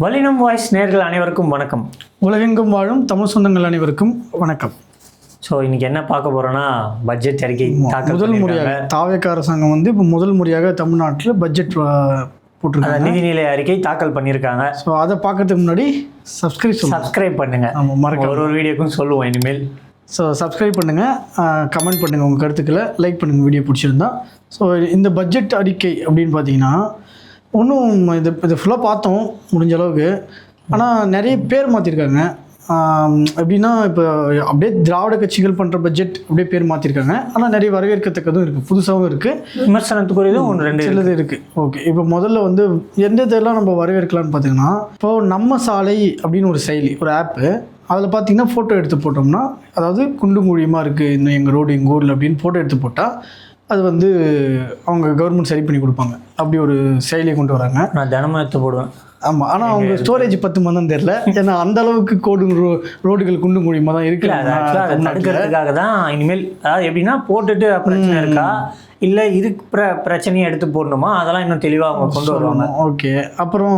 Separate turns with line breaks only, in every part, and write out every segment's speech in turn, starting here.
வலினம் voice நேயர்கள் அனைவருக்கும் வணக்கம்.
உலகெங்கும் வாழும் தமிழ் சொந்தங்கள் அனைவருக்கும் வணக்கம்.
ஸோ இன்னைக்கு என்ன பார்க்க போறோம்னா பட்ஜெட் அறிக்கை
முதல் முறையாக தாவேக அரசாங்கம் வந்து இப்போ முதல் முறையாக தமிழ்நாட்டில் பட்ஜெட் போட்டிருக்காங்க.
நிதிநிலை அறிக்கை தாக்கல் பண்ணியிருக்காங்க.
ஸோ அதை பார்க்கறதுக்கு முன்னாடி
சப்ஸ்கிரைப் பண்ணுங்க. ஒரு வீடியோக்கும் சொல்லுவோம் இனிமேல்.
ஸோ சப்ஸ்கிரைப் பண்ணுங்கள், கமெண்ட் பண்ணுங்கள், உங்கள் கருத்துக்களை லைக் பண்ணுங்கள் வீடியோ பிடிச்சிருந்தா. ஸோ இந்த பட்ஜெட் அறிக்கை அப்படின்னு பார்த்தீங்கன்னா ஒன்றும் இது ஃபுல்லாக பார்த்தோம் முடிஞ்ச அளவுக்கு. ஆனால் நிறைய பேர் மாற்றிருக்காங்க. எப்படின்னா இப்போ அப்படியே திராவிட கட்சிகள் பண்ணுற பட்ஜெட் அப்படியே பேர் மாற்றிருக்காங்க. ஆனால் நிறைய வரவேற்கத்தக்கதும் இருக்குது, புதுசாகவும் இருக்குது,
விமர்சனத்துக்குரியதும் ஒன்று ரெண்டு
சிலது இருக்குது. ஓகே, இப்போ முதல்ல வந்து எந்த இதெல்லாம் நம்ம வரவேற்கலான்னு பார்த்தீங்கன்னா, இப்போது நம்ம சாலை அப்படின்னு ஒரு செயலி, ஒரு ஆப்பு, அதில் பார்த்தீங்கன்னா ஃபோட்டோ எடுத்து போட்டோம்னா, அதாவது குண்டு குழியமாக இருக்குது இன்னும் எங்கள் ரோடு எங்கள் ஊரில் அப்படின்னு ஃபோட்டோ எடுத்து போட்டால் அது வந்து அவங்க கவர்மெண்ட் சரி பண்ணி கொடுப்பாங்க. அப்படி ஒரு செயலியை கொண்டு வராங்க.
நான் தினமும் எடுத்து போடுவேன்.
ஆமாம், ஆனால் அவங்க ஸ்டோரேஜ் 10 மந்தம் தெரியல. ஏன்னா அந்த அளவுக்கு ரோடுகள் குண்டு மூலியமாக தான் இருக்கு.
தடுக்கிறதுக்காக தான் இனிமேல் அதாவது எப்படின்னா போட்டுட்டு பிரச்சனை இருக்கா இல்லை இருக்கிற பிரச்சனையை எடுத்து போடணுமா அதெல்லாம் இன்னும் தெளிவாக அவங்க கொண்டு வருவாங்க.
ஓகே, அப்புறம்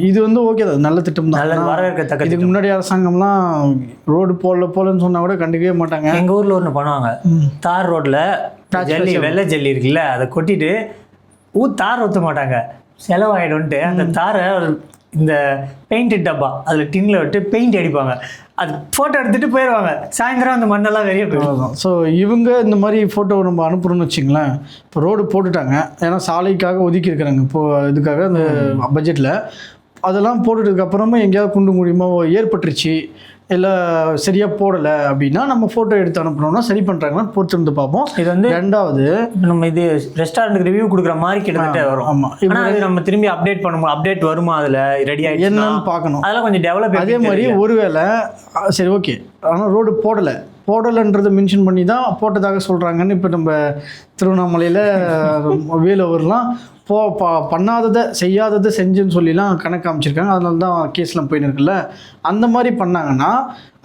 இது வந்து ஓகே தான், நல்ல திட்டம் தான்,
நல்ல வரவேற்கத்தக்க.
இதுக்கு முன்னாடி அரசாங்கம்லாம் ரோடு போலன்னு சொன்னா கூட கண்டுக்கவே மாட்டாங்க.
எங்கள் ஊரில் ஒன்று பண்ணுவாங்க, தார் ரோட்டில் ஜல்லி வெள்ளை ஜல்லி இருக்குல்ல அதை கொட்டிட்டு தார் ஊற்ற மாட்டாங்க, செலவாயிடும்ட்டு அந்த தாரை இந்த பெயிண்ட் டப்பா அதில் டின்னில் விட்டு பெயிண்ட் அடிப்பாங்க, அது ஃபோட்டோ எடுத்துகிட்டு போயிடுவாங்க. சாயந்தரம் அந்த மண்ணெல்லாம் வெளியே போயிடும்.
ஸோ இவங்க இந்த மாதிரி ஃபோட்டோ நம்ம அனுப்புகிறோன்னு வச்சிங்களேன். இப்போ ரோடு போட்டுட்டாங்க, ஏன்னா சாலைக்காக ஒதுக்கி இருக்கிறாங்க இப்போது இதுக்காக அந்த பட்ஜெட்டில். அதெல்லாம் போட்டுட்டதுக்கப்புறமா எங்கேயாவது குண்டு மூலியமாக ஏற்பட்டுருச்சு இல்லை சரியாக போடலை அப்படின்னா நம்ம ஃபோட்டோ எடுத்து அனுப்புனோம்னா சரி பண்ணுறாங்கன்னு பொறுத்து இருந்து பார்ப்போம். இது வந்து ரெண்டாவது
நம்ம இது ரெஸ்டாரண்ட்டுக்கு ரிவ்யூ கொடுக்குற மாதிரி கிட்டத்தட்ட வரும்.
ஆமாம்,
இப்போ அது நம்ம திரும்பி அப்டேட் பண்ணுவோம். அப்டேட் வருமா அதில் ரெடி ஆகிடுச்சு
என்னன்னு பார்க்கணும்.
அதெல்லாம் கொஞ்சம் டெவலப். அதே
மாதிரி ஒருவேளை சரி ஓகே ஆனால் ரோடு போடலைன்றதை மென்ஷன் பண்ணி தான் போட்டதாக சொல்கிறாங்கன்னு இப்போ நம்ம திருவண்ணாமலையில் வேலூர்லாம் பண்ணாததை செய்யாததை செஞ்சுன்னு சொல்லிலாம் கணக்கு அமைச்சிருக்காங்க. அதனால தான் கேஸ்லாம் போயின்னு இருக்குல்ல. அந்த மாதிரி பண்ணாங்கன்னா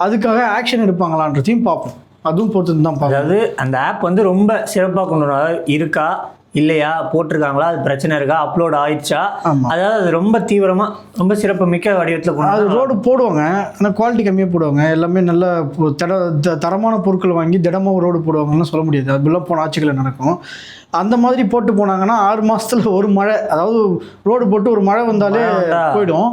அதுக்காக ஆக்ஷன் எடுப்பாங்களான்றதையும் பார்ப்போம். அதுவும் பொறுத்து தான் பார்ப்போம்.
அதாவது அந்த ஆப் வந்து ரொம்ப சிறப்பாக கொண்டு வர இருக்கா இல்லையா, போட்டிருக்காங்களா, அது பிரச்சனை இருக்கா, அப்லோட் ஆயிடுச்சா, அதாவது அது ரொம்ப தீவிரமாக ரொம்ப சிறப்பு மிக்க வடிவத்தில்
அது ரோடு போடுவாங்க. ஆனால் குவாலிட்டி கம்மியாக போடுவாங்க. எல்லாமே நல்ல தரமான பொருட்கள் வாங்கி திடமாக ரோடு போடுவாங்கன்னு சொல்ல முடியாது. அப்படிலாம் போன ஆட்சிகளில் நடக்கும். அந்த மாதிரி போட்டு போனாங்கன்னா 6 மாதத்தில் ஒரு மழை, அதாவது ரோடு போட்டு ஒரு மழை வந்தாலே போயிடும்.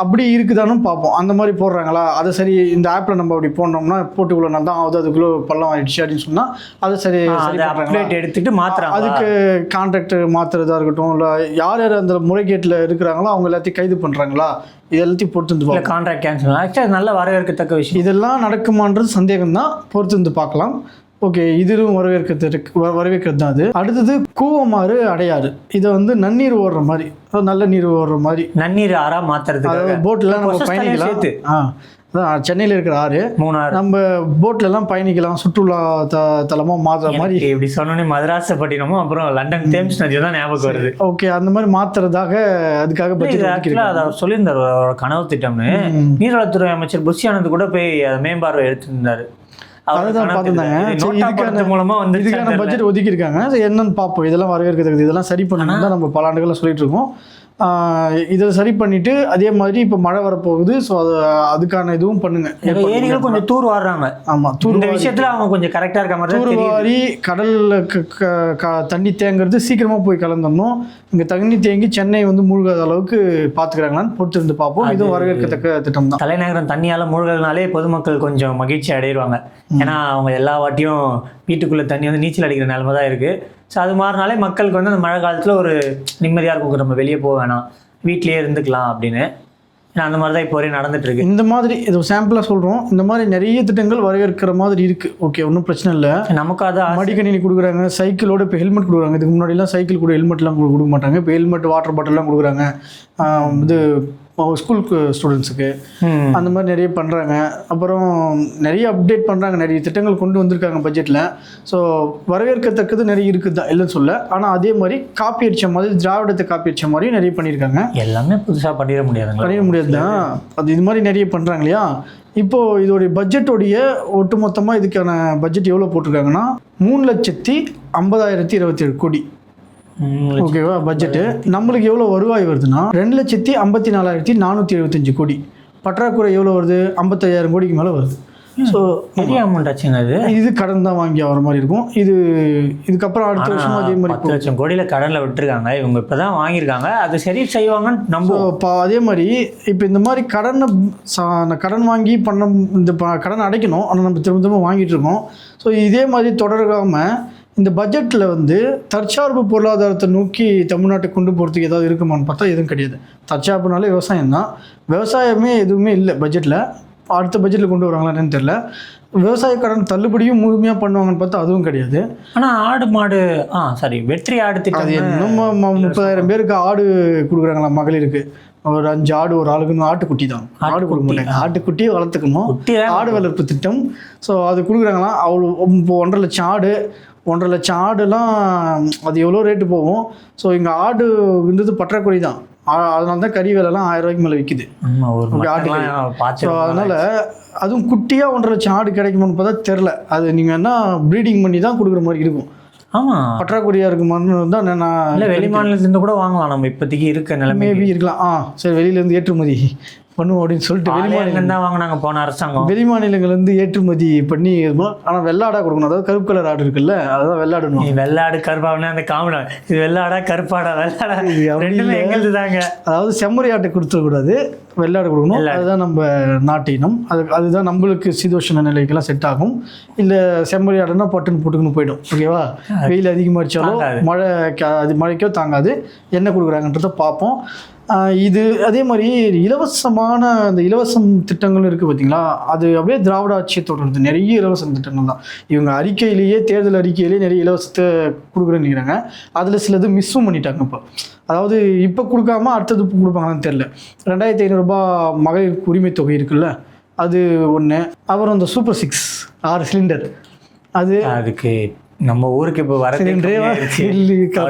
அப்படி இருக்குதானும் பார்ப்போம். அந்த மாதிரி போடுறாங்களா, அதை சரி இந்த ஆப்பில் நம்ம அப்படி போனோம்னா போட்டுக்குள்ள நாள் தான் ஆகுது, அதுக்குள்ளே பள்ளம் ஆயிடுச்சு அப்படின்னு சொன்னால் அதை சரி
அப்டேட் எடுத்துகிட்டு மாற்றுறாங்க.
அதுக்கு கான்ட்ராக்ட் மாற்றுறதா இருக்கட்டும், இல்லை யார் யார் அந்த முறைகேட்டில் இருக்கிறாங்களோ அவங்க எல்லாத்தையும் கைது பண்ணுறாங்களா, இது எல்லாத்தையும் பொறுத்து வந்து
கான்ட்ராக்ட் கேன்சல் ஆக்சுவலி நல்ல வரவேற்கத்தக்க விஷயம்.
இதெல்லாம் நடக்குமான்றது சந்தேகம் தான், பொறுத்து வந்து பார்க்கலாம். ஓகே, இதுவும் வரவேற்கிறது தான். அது அடுத்தது கூவமாறு அடையாறு, இதை வந்து நன்னீர் ஓடுற மாதிரி, நல்ல நீர் ஓடுற மாதிரி
நன்னீர் ஆறா மாற்றுறது.
போட்லாம் நம்ம பயணிக்கலாம். அதான் சென்னையில் இருக்கிற ஆறு,
மூணாறு,
நம்ம போட்லலாம் பயணிக்கலாம், சுற்றுலா தலமாக மாற்றுற மாதிரி.
இப்படி சொன்னோன்னே மதராசப்பட்டினமும் அப்புறம் லண்டன் தேம்ஸ் நதி தான் ஞாபகம் வருது.
ஓகே, அந்த மாதிரி மாற்றுறதாக அதுக்காக
அதை சொல்லியிருந்தார் ஒரு கனவு திட்டம்னு. நீர்வளத்துறை அமைச்சர் புஷி ஆனந்த் கூட போய் மேம்பார்வை எடுத்துருந்தாரு.
அதுதான் பார்த்துருந்தாங்க.
மூலமா வந்து
இதுக்கான பட்ஜெட் ஒதுக்கியிருக்காங்க. என்னன்னு பார்ப்போம். இதெல்லாம் வரவேற்கிறது, இதெல்லாம் சரி பண்ணணும் தான் நம்ம பல ஆண்டுகளாக சொல்லிட்டு இருக்கோம். இதை சரி பண்ணிட்டு அதே மாதிரி இப்போ மழை வரப்போகுது. ஸோ அதுக்கான இதுவும் பண்ணுங்க.
ஏரிகள் கொஞ்சம் தூர் வாடுறாங்க.
ஆமாம்,
இந்த விஷயத்துல அவங்க கொஞ்சம் கரெக்டாக இருக்க மாதிரி.
தூர் வாரி கடலில் தண்ணி தேங்கிறது சீக்கிரமாக போய் கலந்துடணும். இங்கே தண்ணி தேங்கி சென்னை வந்து மூழ்காத அளவுக்கு பார்த்துக்கிறாங்களான்னு பொறுத்து இருந்து பார்ப்போம். இதுவும் வரவேற்கத்தக்க திட்டம் தான்.
தலைநகரம் தண்ணியால் மூழ்கிறதுனாலே பொதுமக்கள் கொஞ்சம் மகிழ்ச்சி அடைவாங்க. ஏன்னா அவங்க எல்லா வாட்டியும் வீட்டுக்குள்ளே தண்ணி வந்து நீச்சல் அடிக்கிற நிலைமை தான் இருக்குது. ஸோ அது மாதிரினாலே மக்களுக்கு வந்து அந்த மழை காலத்தில் ஒரு நிம்மதியாக இருக்கும், நம்ம வெளியே போக வேணாம், வீட்லேயே இருந்துக்கலாம் அப்படின்னு. ஏன்னா அந்த மாதிரி தான் இப்போ வரையும் நடந்துட்டுருக்கு.
இந்த மாதிரி இது சாம்பிளாக சொல்கிறோம். இந்த மாதிரி நிறைய திட்டங்கள் வரவேற்கிற மாதிரி இருக்குது. ஓகே, ஒன்றும் பிரச்சனை இல்லை. நமக்கு அதை மடிக்கணினி கொடுக்குறாங்க, சைக்கிளோட இப்போ ஹெல்மெட் கொடுக்குறாங்க. இதுக்கு முன்னாடிலாம் சைக்கிள் கூட ஹெல்மெட்லாம் கொடுக்க மாட்டாங்க. இப்போ ஹெல்மெட், வாட்டர் பாட்டில்லாம் கொடுக்குறாங்க. இது ஸ்கூலுக்கு ஸ்டூடெண்ட்ஸுக்கு அந்த மாதிரி நிறைய பண்ணுறாங்க. அப்புறம் நிறைய அப்டேட் பண்ணுறாங்க, நிறைய திட்டங்கள் கொண்டு வந்திருக்காங்க பட்ஜெட்டில். ஸோ வரவேற்கத்தக்கது நிறைய இருக்குது தான், இல்லைன்னு சொல்ல. ஆனால் அதே மாதிரி காப்பி அடித்த மாதிரி, திராவிடத்தை காப்பி அடித்த மாதிரியும் நிறைய பண்ணியிருக்காங்க.
எல்லாமே புதுசாக பண்ணிட முடியாது
தான். அது இது மாதிரி நிறைய பண்ணுறாங்க இல்லையா. இப்போது இதோடைய பட்ஜெட்டோடைய ஒட்டுமொத்தமாக இதுக்கான பட்ஜெட் எவ்வளோ போட்டிருக்காங்கன்னா 3,50,27 கோடி. ஓகேவா பட்ஜெட்டு. நம்மளுக்கு எவ்வளோ வருவாய் வருதுன்னா 2,54,475 கோடி. பற்றாக்குறை எவ்வளோ வருது? 55,000 கோடிக்கு மேலே வருது. ஸோ
பெரிய அமௌண்ட் ஆச்சுங்க அது.
இது கடன் தான் வாங்கி ஆகிற மாதிரி இருக்கும். இதுக்கப்புறம் அடுத்த வருஷம் அதே மாதிரி
10 லட்சம் கோடியில் கடனில் விட்டுருக்காங்க. இவங்க இப்போ தான் வாங்கியிருக்காங்க, அது சரி செய்வாங்கன்னு நம்புவோம்.
இப்போ அதே மாதிரி இப்போ இந்த மாதிரி கடன் வாங்கி இந்த கடன் அடைக்கணும், ஆனால் நம்ம திரும்ப திரும்ப வாங்கிட்டு இருக்கோம். ஸோ இதே மாதிரி தொடராமல் இந்த பட்ஜெட்டில் வந்து தற்சார்பு பொருளாதாரத்தை நோக்கி தமிழ்நாட்டை கொண்டு போகிறதுக்கு ஏதாவது இருக்குமான்னு பார்த்தா எதுவும் கிடையாது. தற்சார்புனாலே விவசாயம் தான். விவசாயமே எதுவுமே இல்லை பட்ஜெட்டில். அடுத்த பட்ஜெட்டில் கொண்டு வராங்களான்னு தெரியல. விவசாய கடன் தள்ளுபடியும் முழுமையாக பண்ணுவாங்கன்னு பார்த்தா அதுவும் கிடையாது.
ஆனால் ஆடு மாடு வெற்றி ஆடு திட்டம்,
அது இன்னும் 30,000 பேருக்கு ஆடு கொடுக்குறாங்களா மகளிருக்கு. ஒரு 5 ஆடு ஒரு ஆளுக்குன்னு ஆட்டுக்குட்டி தான். ஆடு கொடுக்க மாட்டாங்க, ஆட்டுக்குட்டியை வளர்த்துக்கணும். ஆடு வளர்ப்பு திட்டம். ஸோ அது கொடுக்குறாங்களாம். அவ்வளோ இப்போ 1.5 லட்சம் ஆடு, 1.5 லட்சம் ஆடுலாம் அது எவ்வளோ ரேட்டு போகும். ஸோ இங்கே ஆடுன்றது பற்றாக்குறை தான். அதனால தான் கறி விலைலாம் 1000 ரூபாய்க்கு மேலே விற்கிது ஆட்டுக்கு. ஸோ அதனால் அதுவும் குட்டியாக 1.5 லட்சம் ஆடு கிடைக்குமான்னு பார்த்தா தெரில. அது நீங்கள் என்ன ப்ரீடிங் பண்ணி தான் கொடுக்குற மாதிரி இருக்கும்.
ஆமாம்,
பற்றாக்குறையாக இருக்குமான்னு தான் நான்
இல்லை வெளி மாநிலத்துலேருந்து கூட வாங்கலாம். நம்ம இப்போதைக்கு இருக்க நிலைமை
மேபி இருக்கலாம். சரி வெளியிலேருந்து ஏற்றுமதி பண்ணுவோம் அப்படின்னு சொல்லிட்டு
வெளிமாநிலம் தான் வாங்கினாங்க போன அரசாங்கம்.
வெளி மாநிலங்கள்லேருந்து ஏற்றுமதி பண்ணி இருக்கணும். ஆனால் வெள்ளாடாக கொடுக்கணும். அதாவது கருப்பு கலர் ஆடு இருக்குல்ல, அதுதான் வெள்ளாடணும்.
வெள்ளாடு கருப்பாடுனா அந்த காமெடி, இது வெள்ளாடா கருப்பாடா வெள்ளாடா ரெண்டுமே எங்களுக்கு தாங்க.
அதாவது செம்மறி ஆட்டை கொடுத்துடக்கூடாது, வெள்ளாடு கொடுக்கணும். அதுதான் நம்ம நாட்டு இனம். அதுதான் நம்மளுக்கு சீதோஷண நிலைக்கெல்லாம் செட் ஆகும். இல்லை செம்மறி ஆடுனா பட்டுன்னு போட்டுக்குன்னு போயிடும். ஓகேவா, வெயில் அதிகமாக அடித்தாலும் மழைக்கோ தாங்காது. என்ன கொடுக்குறாங்கன்றதை பார்ப்போம். இது அதே மாதிரி இலவசமான அந்த இலவசம் திட்டங்கள் இருக்குது பார்த்தீங்களா, அது அப்படியே திராவிட ஆட்சியை தொடருது. நிறைய இலவச திட்டங்கள் தான். இவங்க அறிக்கையிலேயே, தேர்தல் அறிக்கையிலேயே நிறைய இலவசத்தை கொடுக்குறேன்னுங்கிறாங்க. அதில் சிலது மிஸ்ஸும் பண்ணிட்டாங்க. அதாவது இப்போ கொடுக்காம அடுத்தது கொடுப்பாங்கன்னு தெரில. 2,500 மகளிர் உரிமை தொகை இருக்குல்ல, அது ஒன்று. அப்புறம் இந்த சூப்பர் 6 6 சிலிண்டர், அதுக்கு நம்ம ஊருக்கு இப்போ வரதுலேருந்து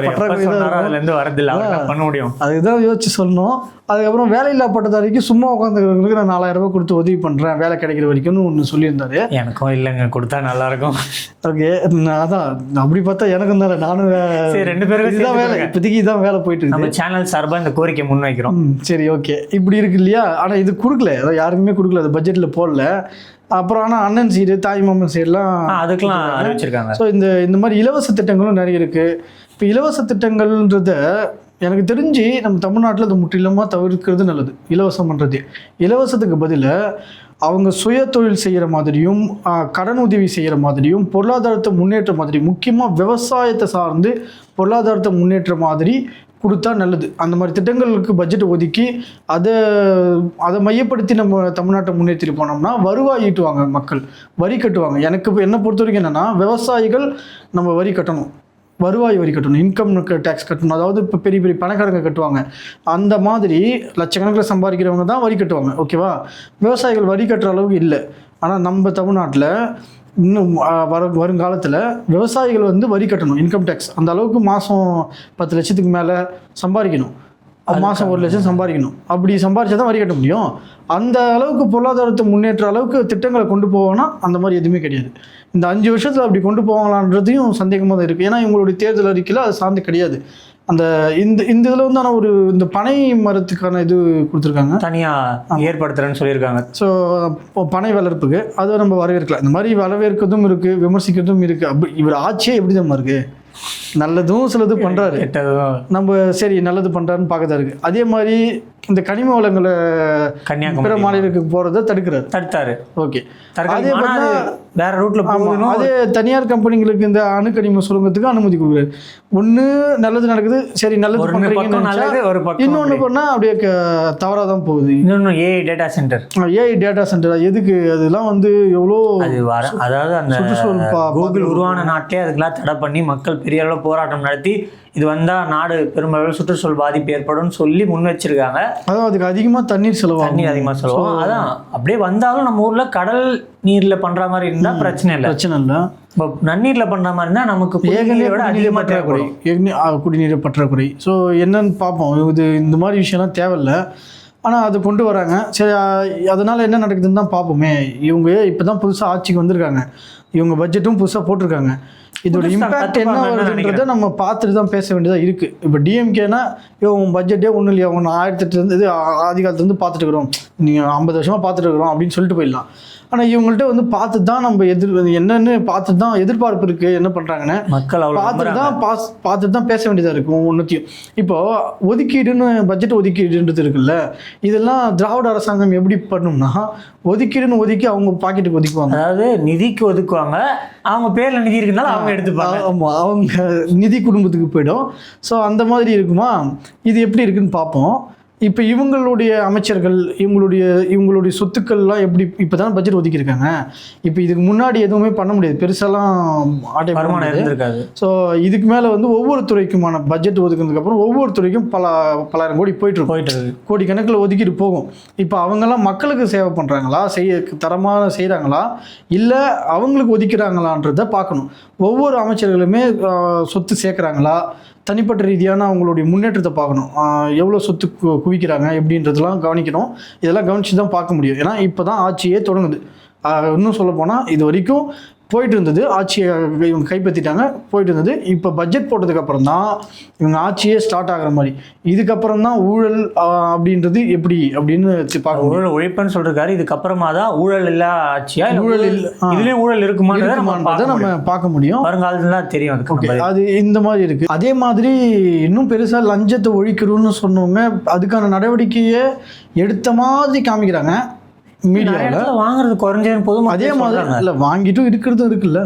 வரதில்லை, பண்ண முடியும். அதுதான் யோசிச்சு சொல்லணும். அதுக்கப்புறம் வேலையில்லா பட்டதாரிக்கு சும்மா உட்காந்துக்கிறவங்களுக்கு நான் 4,000 ரூபாய் கொடுத்து உதவி பண்ணுறேன் வேலை கிடைக்கிற வரைக்கும்னு ஒன்று சொல்லியிருந்தாரு. எனக்கும் இல்லைங்க, கொடுத்தா நல்லாயிருக்கும். ஓகே, அதான் அப்படி பார்த்தா எனக்கும் தானே, நானும் 2 பேரும் இதுதான் வேலை, இப்போதைக்கு இதான் வேலை போயிட்டு இருக்கு. நம்ம சேனல் சார்பாக இந்த கோரிக்கை முன் வைக்கிறோம். சரி ஓகே, இப்படி இருக்கு இல்லையா. ஆனால் இது கொடுக்கல, அதான் யாருக்குமே கொடுக்கல, அது பட்ஜெட்டில் போடல. அப்புறம் ஆனால் அண்ணன் சைடு, தாய் மாமன் சைடெலாம் அதுக்கெலாம் அறிவிச்சிருக்காங்க. ஸோ இந்த மாதிரி இலவச திட்டங்களும் நிறைய இருக்குது. இப்போ இலவச திட்டங்கள்ன்றத எனக்கு தெரிஞ்சு நம்ம தமிழ்நாட்டில் அது முற்றிலுமாக தவிர்க்கிறது நல்லது. இலவசம் பண்ணுறது, இலவசத்துக்கு பதிலாக அவங்க சுய தொழில் செய்கிற மாதிரியும் கடன் உதவி செய்கிற மாதிரியும் பொருளாதாரத்தை முன்னேற்ற மாதிரி, முக்கியமாக விவசாயத்தை சார்ந்து பொருளாதாரத்தை முன்னேற்ற மாதிரி கொடுத்தா நல்லது. அந்த மாதிரி திட்டங்களுக்கு பட்ஜெட் ஒதுக்கி அதை மையப்படுத்தி நம்ம தமிழ்நாட்டை முன்னேற்றிட்டு போனோம்னா வருவாய் ஈட்டுவாங்க, மக்கள் வரி கட்டுவாங்க. என்னை பொறுத்த வரைக்கும் என்னென்னா, விவசாயிகள் நம்ம வரி கட்டணும், வருவாய் வரி கட்டணும், இன்கம் டேக்ஸ் கட்டணும். அதாவது இப்போ பெரிய பெரிய பணக்காரங்க கட்டுவாங்க, அந்த மாதிரி லட்சக்கணக்கில் சம்பாதிக்கிறவங்க தான் வரி கட்டுவாங்க. ஓகேவா, விவசாயிகள் வரி கட்டுற அளவுக்கு இல்லை. ஆனால் நம்ம தமிழ்நாட்டில் இன்னும் வருங்காலத்தில் விவசாயிகள் வந்து வரி கட்டணும், இன்கம் டேக்ஸ். அந்த அளவுக்கு மாதம் 10 லட்சத்துக்கு மேலே சம்பாதிக்கணும், மாதம் 1 லட்சம் சம்பாதிக்கணும். அப்படி சம்பாதிச்சா தான் வரி கட்ட முடியும். அந்த அளவுக்கு பொருளாதாரத்தை முன்னேற்ற அளவுக்கு திட்டங்களை கொண்டு போவோன்னா அந்த மாதிரி எதுவுமே கிடையாது. இந்த 5 வருஷத்தில் அப்படி கொண்டு போவாங்களான்றதையும் சந்தேகமாக தான் இருக்குது. ஏன்னா இவங்களுடைய தேர்தல் அறிக்கையில் அது சார்ந்து கிடையாது. இந்த இதில் வந்து ஆனால் இந்த பனை மரத்துக்கான இது கொடுத்துருக்காங்க, தனியாக ஏற்படுத்துகிறேன்னு சொல்லியிருக்காங்க. ஸோ பனை வளர்ப்புக்கு அதை நம்ம வரவேற்கலாம். இந்த மாதிரி வரவேற்கிறதும் இருக்குது, விமர்சிக்கிறதும் இருக்குது. அப்படி இவர் ஆட்சியே எப்படி தான் இருக்குது, நல்லதும் சிலது பண்ணுறாரு, நம்ம சரி நல்லது பண்ணுறாருன்னு பார்க்கதான் இருக்குது. அதே மாதிரி இந்த கனிம வளங்களை பிற மாநிலத்துக்கு போகிறத தடுத்தாரு. ஓகே, அதே வேற ரூட்ல போகணும். அதே தனியார் கம்பெனிகளுக்கு இந்த அணுக்கனிம சுரங்கத்துக்கு அனுமதி கொடுக்குறாரு. ஒன்று நல்லது நடக்குது, சரி நல்லது பண்ணுறீங்கன்னு, இன்னொன்று பண்ணால் அப்படியே தவறாக தான் போகுது. இன்னொன்று ஏஐ டேட்டா சென்டர் எதுக்கு, அதெல்லாம் வந்து எவ்வளோ, அதாவது அந்த கூகுள் உருவான நாட்டிலே அதுக்கெல்லாம் தடை பண்ணி மக்கள் பெரிய அளவில் போராட்டம் நடத்தி இது வந்தால் நாடு பெருமளவில் சுற்றுச்சூழல் பாதிப்பு ஏற்படும் சொல்லி முன் வச்சிருக்காங்க. அதான் அதுக்கு அதிகமாக தண்ணீர் அதிகமாக செலவாகும். அதான் அப்படியே வந்தாலும் நம்ம ஊரில் கடல் நீரில் பண்ணுற மாதிரி இருந்தால் பிரச்சனை இல்லை. இப்போ நன்னீரில் பண்ணுற மாதிரி இருந்தால் நமக்கு குடிநீர் பற்றாக்குறை. ஸோ என்னன்னு பார்ப்போம். இந்த மாதிரி விஷயம்லாம் தேவையில்லை, ஆனால் அது கொண்டு வராங்க. சரி, அதனால் என்ன நடக்குதுன்னு தான் பார்ப்போமே. இவங்க இப்போ தான் புதுசாக ஆட்சிக்கு வந்திருக்காங்க, இவங்க பட்ஜெட்டும் புதுசாக போட்டிருக்காங்க. இதோட இம்பேக்ட் என்ன வருதுன்றதை நம்ம பார்த்துட்டு தான் பேச வேண்டியதாக இருக்குது. இப்போ டிஎம்கேனா உன் பட்ஜெட்டே ஒன்றும் இல்லையா, ஒன்று 1008 இது ஆதி காலத்துலேருந்து பார்த்துட்டு இருக்கிறோம், நீங்கள் 50 வருஷமாக பார்த்துட்டு இருக்கிறோம் அப்படின்னு சொல்லிட்டு போயிடலாம். ஆனால் இவங்கள்ட்ட வந்து பார்த்து தான் நம்ம என்னென்னு பார்த்துட்டு தான் எதிர்பார்ப்பு இருக்குது, என்ன பண்ணுறாங்கன்னு
மக்கள்
பார்த்துட்டு தான் பேச வேண்டியதாக இருக்கும் ஒன்றுத்தையும். இப்போது ஒதுக்கீடுன்னு பட்ஜெட் ஒதுக்கீடுன்றது இருக்குல்ல, இதெல்லாம் திராவிட அரசாங்கம் எப்படி பண்ணும்னா ஒதுக்கீடுன்னு ஒதுக்கி அவங்க பாக்கெட்டுக்கு ஒதுக்குவாங்க.
அதாவது நிதிக்கு ஒதுக்குவாங்க, அவங்க பேரில் நிதி இருக்குனால அவங்க எடுத்துப்பாங்க.
ஆமாம், அவங்க நிதி குடும்பத்துக்கு போயிடும். ஸோ அந்த மாதிரி இருக்குமா, இது எப்படி இருக்குன்னு பார்ப்போம். இப்போ இவங்களுடைய அமைச்சர்கள் இவங்களுடைய சொத்துக்கள்லாம் எப்படி இப்போ தான் பட்ஜெட் ஒதுக்கியிருக்காங்க. இப்போ இதுக்கு முன்னாடி எதுவுமே பண்ண முடியாது, பெருசாலாம் ஆட்டை
வருமானம் இருந்திருக்காது.
ஸோ இதுக்கு மேலே வந்து ஒவ்வொரு துறைக்குமான பட்ஜெட் ஒதுக்குனதுக்கப்புறம் ஒவ்வொரு துறைக்கும் பலாயிரம் கோடி போயிட்டு கோடி கணக்கில் ஒதுக்கிட்டு போகும். இப்போ அவங்கெல்லாம் மக்களுக்கு சேவை பண்ணுறாங்களா, தரமாக செய்கிறாங்களா, இல்லை அவங்களுக்கு ஒதுக்கிறாங்களான்றதை பார்க்கணும். ஒவ்வொரு அமைச்சர்களுமே சொத்து சேர்க்குறாங்களா, தனிப்பட்ட ரீதியான அவங்களுடைய முன்னேற்றத்தை பார்க்கணும். எவ்வளோ சொத்து குவிக்கிறாங்க எப்படின்றதெல்லாம் கவனிக்கணும். இதெல்லாம் கவனித்து தான் பார்க்க முடியும். ஏன்னா இப்போ தான் ஆட்சியே தொடங்குது. இன்னும் சொல்ல போனால் இது வரைக்கும் போயிட்டு இருந்தது, ஆட்சியை இவங்க கைப்பற்றிட்டாங்க, போயிட்டு இருந்தது. இப்போ பட்ஜெட் போட்டதுக்கப்புறம் தான் இவங்க ஆட்சியே ஸ்டார்ட் ஆகிற மாதிரி. இதுக்கப்புறம் தான் ஊழல் அப்படின்றது எப்படி அப்படின்னு பார்க்க.
ஊழல் ஒழிப்புன்னு சொல்லிருக்காரு, இதுக்கப்புறமா தான் ஊழல் இல்லா ஆட்சியா, ஊழல் இதுலேயும் ஊழல் இருக்குமான்றதை
நம்ம பார்க்க முடியும்.
வருங்காலத்துல தான் தெரியும். அதுக்கு
அது இந்த மாதிரி இருக்கு. அதே மாதிரி இன்னும் பெருசாக லஞ்சத்தை ஒழிக்கணும்னு சொன்னவங்க அதுக்கான நடவடிக்கையை எடுத்த மாதிரி காமிக்கிறாங்க மீடியாவில்.
வாங்குறது குறைஞ்சது போதும்.
அதே மாதிரி இல்லை, வாங்கிட்டும் இருக்கிறதும் இருக்குல்ல.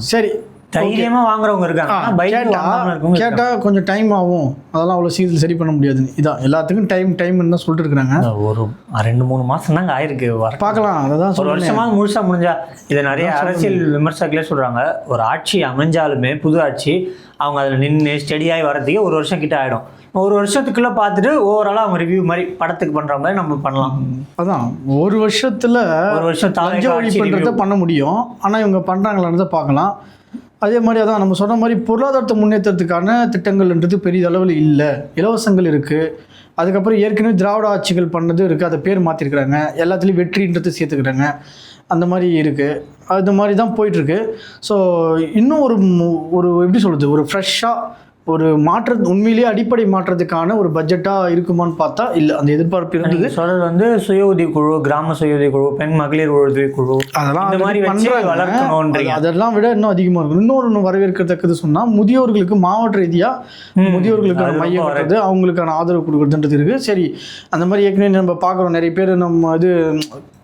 சரி,
தைரியமா வாங்குறவங்க இருக்காங்க,
கேட்டா கொஞ்சம் டைம் ஆகும், அதெல்லாம் அவ்வளோ சீக்கிரம் சரி பண்ண முடியாதுன்னு. இதான் எல்லாத்துக்கும் டைம்னு தான் சொல்லிட்டு இருக்காங்க.
ஒரு 2-3 மாசம் தாங்க ஆயிருக்கு,
பார்க்கலாம். அதான்
ஒரு வருஷமா முழுசா முடிஞ்சா. இதை நிறைய அரசியல் விமர்சகர்களே சொல்றாங்க, ஒரு ஆட்சி அமைஞ்சாலுமே புது ஆட்சி அவங்க அதில் நின்று ஸ்டெடியாகி வரதுக்கே 1 வருஷம் கிட்ட ஆகிடும். 1 வருஷத்துக்குள்ளே பார்த்துட்டு ஓவராலாக அவங்க ரிவ்யூ மாதிரி படத்துக்கு பண்ணுற மாதிரி நம்ம பண்ணலாம்.
அதான் 1 வருஷத்தில்
1 வருஷம்
லஞ்ச ஒழிப்புன்றதை பண்ண முடியும். ஆனால் இவங்க பண்ணுறாங்களான்றதை பார்க்கலாம். அதே மாதிரி அதான் நம்ம சொன்ன மாதிரி பொருளாதாரத்தை முன்னேற்றத்துக்கான திட்டங்கள்ன்றது பெரிய அளவில் இல்லை. இலவசங்கள் இருக்குது. அதுக்கப்புறம் ஏற்கனவே திராவிட ஆட்சிகள் பண்ணது இருக்குது, அதை பேர் மாற்றிருக்கிறாங்க, எல்லாத்துலேயும் வெற்றின்றது சேர்த்துக்கிறாங்க. அந்த மாதிரி இருக்குது. அது மாதிரி தான் போயிட்டுருக்கு. ஸோ இன்னும் ஒரு எப்படி சொல்கிறது, ஒரு ஃப்ரெஷ்ஷாக ஒரு உண்மையிலேயே அடிப்படை மாற்றத்துக்கான ஒரு பட்ஜெட்டாக இருக்குமான்னு பார்த்தா இல்லை. அந்த எதிர்பார்ப்பு இருந்தது.
சொல்கிறது வந்து சுய உதவிக்குழு, கிராம சுய உதவிக்குழு, பெண் மகளிர் உதவிக்குழு,
அதெல்லாம்
இந்த மாதிரி வளர்க்கணும்.
அதெல்லாம் விட இன்னும் அதிகமாக இருக்கும். இன்னொன்று வரவேற்கத்தக்கது சொன்னால் முதியோர்களுக்கு மாவட்ட ரீதியாக முதியோர்களுக்கான மையம் வர்றது, அவங்களுக்கான ஆதரவு கொடுக்குறதுன்றது இருக்குது. சரி, அந்த மாதிரி ஏற்கனவே நம்ம பார்க்குறோம், நிறைய பேர் நம்ம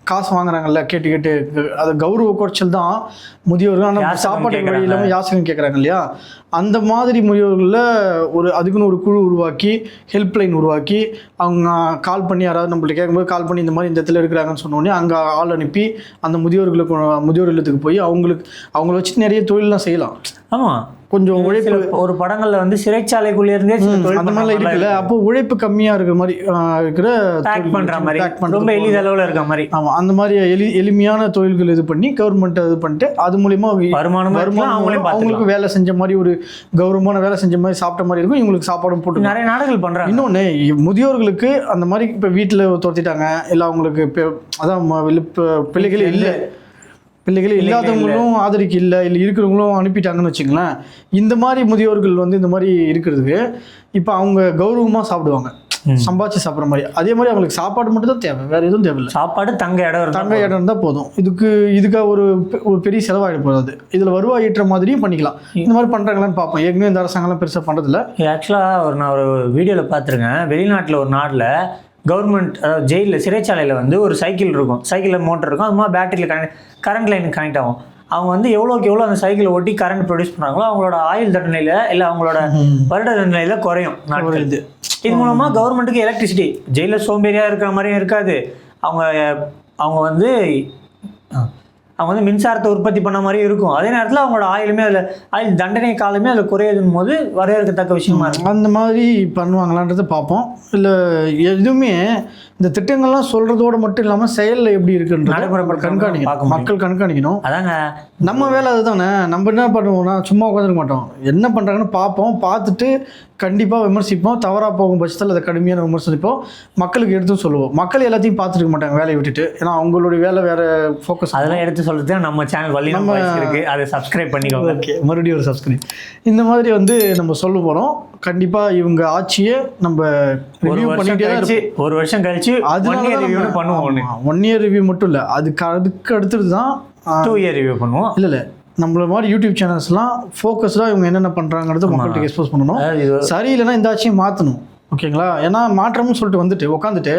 காசு வாங்குறாங்கல்ல, கேட்டு அது கௌரவ குறைச்சல் தான் முதியோர்கள். ஆனால் சாப்பாட்டு வழி இல்லாமல் யாசகம் கேட்குறாங்க இல்லையா, அந்த மாதிரி முதியோர்களில் அதுக்குன்னு ஒரு குழு உருவாக்கி, ஹெல்ப்லைன் உருவாக்கி, அவங்க கால் பண்ணி யாராவது நம்மள்ட்ட கேட்கும்போது கால் பண்ணி இந்த மாதிரி இந்த இடத்துல இருக்கிறாங்கன்னு சொன்னோடனே அங்கே ஆள் அனுப்பி அந்த முதியோர் இல்லத்துக்கு போய் அவங்கள வச்சு நிறைய தொழிலெலாம் செய்யலாம்.
ஆமாம்,
கொஞ்சம் உழைப்பு.
ஒரு படங்கள்ல வந்து சிறைச்சாலைக்குள்ளே இருந்தே
அந்த மாதிரிலாம் இருக்குல்ல, அப்போ உழைப்பு கம்மியாக இருக்கிற மாதிரி இருக்கிற
பண்ற மாதிரி, ரொம்ப எளிதளவில் இருக்கிற மாதிரி.
ஆமாம், அந்த மாதிரி எளிமையான தொழில்கள் இது பண்ணி கவர்மெண்ட் இது பண்ணிட்டு அது மூலிமா வருமானம் அவங்களுக்கு வேலை செஞ்ச மாதிரி, ஒரு கௌரவமான வேலை செஞ்ச மாதிரி, சாப்பிட்ட மாதிரி இருக்கும். இவங்களுக்கு சாப்பாடும் போட்டு
நிறைய நாடுகள் பண்றாங்க.
இன்னொன்று, முதியோர்களுக்கு அந்த மாதிரி இப்போ வீட்டில் துரத்திட்டாங்க, இல்லை அவங்களுக்கு அதான் பிள்ளைகள் இல்லாதவங்களும் ஆதரிக்க இல்லை இருக்கிறவங்களும் அனுப்பிட்டாங்கன்னு வச்சுங்களேன். இந்த மாதிரி முதியோர்கள் வந்து இந்த மாதிரி இருக்கிறதுக்கு இப்போ அவங்க கௌரவமாக சாப்பிடுவாங்க, சம்பாதிச்சு சாப்பிட்ற மாதிரி. அதே மாதிரி அவங்களுக்கு சாப்பாடு மட்டும் தான் தேவை, வேறு எதுவும் தேவையில்லை.
சாப்பாடு, தங்க இடம்
இருந்தால் போதும். இதுக்காக ஒரு பெரிய செலவாகிட போகாது. இதில் வருவாய் ஈட்டுற மாதிரியும் பண்ணிக்கலாம். இந்த மாதிரி பண்ணுறாங்களான்னு பார்ப்போம். ஏற்கனவே இந்த அரசாங்கம்லாம் பெருசாக பண்ணுறதில்ல.
ஆக்சுவலாக நான் ஒரு வீடியோவில் பார்த்துருக்கேன், வெளிநாட்டில் ஒரு நாட்டில் கவர்மெண்ட், அதாவது ஜெயிலில் சிறைச்சாலையில் வந்து ஒரு சைக்கிள் இருக்கும், சைக்கிளில் மோட்டர் இருக்கும், அது மாதிரி பேட்டரியில் கரண்ட் லைனுக்கு கனெக்ட் ஆகும். அவங்க வந்து எவ்வளோக்கு எவ்வளோ அந்த சைக்கிளை ஓட்டி கரண்ட் ப்ரொடியூஸ் பண்ணுறாங்களோ அவங்களோட ஆயுள் தண்டனையில் இல்லை அவங்களோட வருட தண்டனையில் குறையும் நாட்கள். இது மூலமாக கவர்மெண்ட்டுக்கு எலக்ட்ரிசிட்டி, ஜெயிலில் சோம்பேறியாக இருக்கிற மாதிரியும் இருக்காது. அவங்க வந்து மின்சாரத்தை உற்பத்தி பண்ண மாதிரி இருக்கும். அதே நேரத்தில் அவங்களோட ஆயுள் தண்டனை காலமே அதில் குறையுதுன்னு போது வரவேற்கத்தக்க விஷயமா இருக்கும்.
அந்த மாதிரி பண்ணுவாங்களான்றதை பார்ப்போம். இல்லை எதுவுமே இந்த திட்டங்கள்லாம் சொல்கிறதோடு மட்டும் இல்லாமல் செயலில் எப்படி இருக்குன்றது கண்காணிக்கணும், மக்கள் கண்காணிக்கணும்.
அதாங்க
நம்ம வேலை அதுதானே. நம்ம என்ன பண்ணுவோம்னா சும்மா உட்காந்துருக்க மாட்டோம், என்ன பண்ணுறாங்கன்னு பார்ப்போம். பார்த்துட்டு கண்டிப்பாக விமர்சிப்போம். தவறாக போகும் பட்சத்தில் அதை கடுமையான விமர்சிப்போம். மக்களுக்கு எடுத்து சொல்லுவோம். மக்கள் எல்லாத்தையும் பார்த்துருக்க மாட்டாங்க வேலையை விட்டுட்டு. ஏன்னா அவங்களுடைய வேலை வேறு ஃபோக்கஸ்.
அதெல்லாம் எடுத்து சொல்கிறது நம்ம சேனல் வழி நம்ம இருக்குது, அதை சப்ஸ்கிரைப் பண்ணிக்கோங்க.
ஓகே, மறுபடியும் ஒரு சப்ஸ்கிரைப். இந்த மாதிரி வந்து நம்ம சொல்ல போகிறோம். கண்டிப்பாக இவங்க ஆட்சியை நம்ம ரிவ்யூ பண்ணிட்டே தான் இருப்போம்.
ஒரு வருஷம் கழிச்சு
அதனால
பண்ணுவோம்.
1 year ரிவ்யூ மட்டும் இல்லை, அதுக்கு அடுத்தது தான்
2 year ரிவ்யூ பண்ணுவோம்.
இல்லை நம்மள மாதிரி யூடியூப் சேனல்ஸ்லாம் ஃபோக்கஸ்டாக இவங்க என்னென்ன பண்ணுறாங்கிறது மக்கள்கிட்ட எக்ஸ்போஸ் பண்ணணும். சரியில்லைன்னா இந்த ஆட்சியை மாற்றணும். ஓகேங்களா? ஏன்னா மாற்றம்னு சொல்லிட்டு உட்காந்துட்டு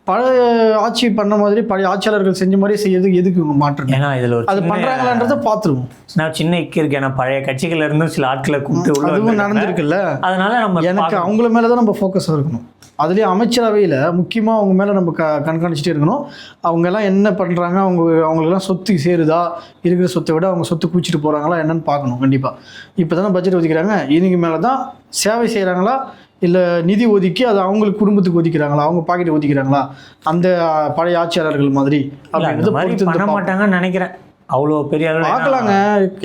பழைய ஆட்சி பண்ண மாதிரி பழைய ஆட்சியாளர்கள் செஞ்ச மாதிரி செய்யறதுக்கு எதுக்கு இவங்க மாற்றணும்?
ஏன்னா இதில்
அது பண்ணுறாங்களான்றதை பார்த்துருவோம்.
நான் சின்ன இருக்கு ஏன்னா பழைய கட்சிகள் இருந்தும் சில ஆட்களை கூப்பிட்டு
அதுவும் நடந்திருக்குல்ல.
அதனால நம்ம
எனக்கு அவங்கள மேலே தான் நம்ம ஃபோக்கஸாக இருக்கணும். அதுலேயும் அமைச்சரவையில் முக்கியமாக அவங்க மேலே நம்ம கண்காணிச்சிட்டே இருக்கணும். அவங்கெல்லாம் என்ன பண்ணுறாங்க, அவங்களுக்கெல்லாம் சொத்து சேருதா, இருக்கிற சொத்தை விட அவங்க சொத்து குவிச்சிட்டு போகிறாங்களா என்னன்னு பார்க்கணும். கண்டிப்பாக இப்போ தானே பட்ஜெட் ஒதுக்கிறாங்க, இதுக்கு மேலே தான் சேவை செய்கிறாங்களா இல்லை நிதி ஒதுக்கி அதை அவங்களுக்கு குடும்பத்துக்கு ஒதுக்கிறாங்களா, அவங்க பாக்கெட் ஒதுக்கிறாங்களா, அந்த பழைய ஆட்சியாளர்கள் மாதிரி
அப்படின்றது பண்ண மாட்டாங்கன்னு நினைக்கிறேன். அவ்வளோ பெரிய
பார்க்கலாங்க,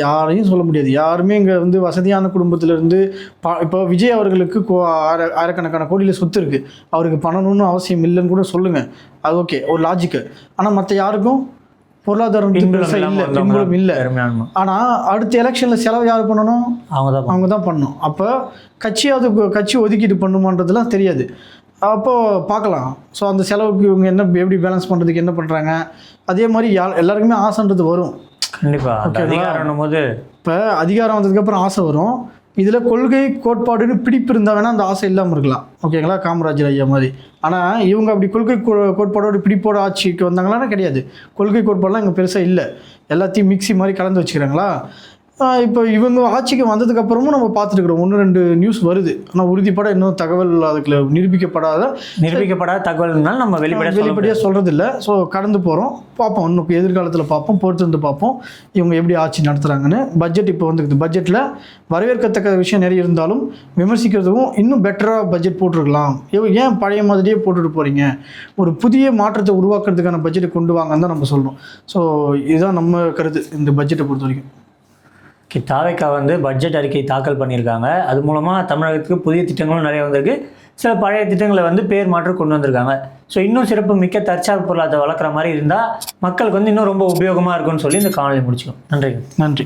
யாரையும் சொல்ல முடியாது. யாருமே இங்கே வந்து வசதியான குடும்பத்திலேருந்து இப்போ விஜய் அவர்களுக்கு ஆயிரக்கணக்கான கோடியில் சொத்து இருக்குது, அவருக்கு பண்ணணும்னு அவசியம் இல்லைன்னு கூட சொல்லுங்கள், அது ஓகே, ஒரு லாஜிக்கு. ஆனால் மற்ற யாருக்கும் பொருளாதாரம் பின்புலம் இல்லை. ஆனால் அடுத்த எலெக்ஷனில் செலவு யார் பண்ணணும்? அவங்க தான் பண்ணணும். அப்போ கட்சி ஒதுக்கீடு பண்ணுமான்றதுலாம் தெரியாது. அப்போது பார்க்கலாம். ஸோ அந்த செலவுக்கு இவங்க எப்படி பேலன்ஸ் பண்ணுறதுக்கு என்ன பண்ணுறாங்க. அதே மாதிரி எல்லாருக்குமே ஆசைன்றது வரும்.
கண்டிப்பாக அதிகாரம் போது
இப்போ அதிகாரம் வந்ததுக்கப்புறம் ஆசை வரும். இதில் கொள்கை கோட்பாடுன்னு பிடிப்பு இருந்தால் வேணால் அந்த ஆசை இல்லாமல் இருக்கலாம். ஓகேங்களா? காமராஜர் ஐயா மாதிரி. ஆனால் இவங்க அப்படி கொள்கை கோட்பாடோட பிடிப்போட ஆட்சிக்கு வந்தாங்களான்னா கிடையாது. கொள்கை கோட்பாடெலாம் இங்கே பெருசாக இல்லை. எல்லாத்தையும் மிக்சி மாதிரி கலந்து வச்சுக்கிறாங்களா. இப்போ இவங்க ஆட்சிக்கு வந்ததுக்கப்புறமும் நம்ம பார்த்துருக்குறோம் 1-2 நியூஸ் வருது. ஆனால் உறுதிப்பட இன்னும் தகவல் அதுக்குள்ள நிரூபிக்கப்படாத
தகவல்னால நம்ம
வெளிப்படையாக சொல்கிறது இல்லை. ஸோ கடந்து போகிறோம், பார்ப்போம். இன்னும் எதிர்காலத்தில் பார்ப்போம், பொறுத்திருந்து பார்ப்போம் இவங்க எப்படி ஆட்சி நடத்துகிறாங்கன்னு. பட்ஜெட் இப்போ வந்துருக்குது. பட்ஜெட்டில் வரவேற்கத்தக்க விஷயம் நிறைய இருந்தாலும் விமர்சிக்கிறதுக்கும் இன்னும் பெட்டராக பட்ஜெட் போட்டிருக்கலாம். ஏன் பழைய மாதிரியே போட்டுட்டு போகிறீங்க, ஒரு புதிய மாற்றத்தை உருவாக்குறதுக்கான பட்ஜெட்டை கொண்டு வாங்கன்னு தான் நம்ம சொல்கிறோம். ஸோ இதுதான் நம்ம கருத்து இந்த பட்ஜெட்டை பொறுத்த வரைக்கும்.
தாவேக்கா வந்து பட்ஜெட் அறிக்கை தாக்கல் பண்ணியிருக்காங்க. அது மூலமாக தமிழகத்துக்கு புதிய திட்டங்களும் நிறைய வந்திருக்கு. சில பழைய திட்டங்களை வந்து பேர் மாற்று கொண்டு வந்திருக்காங்க. ஸோ இன்னும் சிறப்பு மிக்க தற்சார்பு பொருளாதாரத்தை வளர்க்குற மாதிரி இருந்தால் மக்களுக்கு வந்து இன்னும் ரொம்ப உபயோகமாக இருக்கும்னு சொல்லி இந்த காணொலி முடிச்சுக்கோம். நன்றி.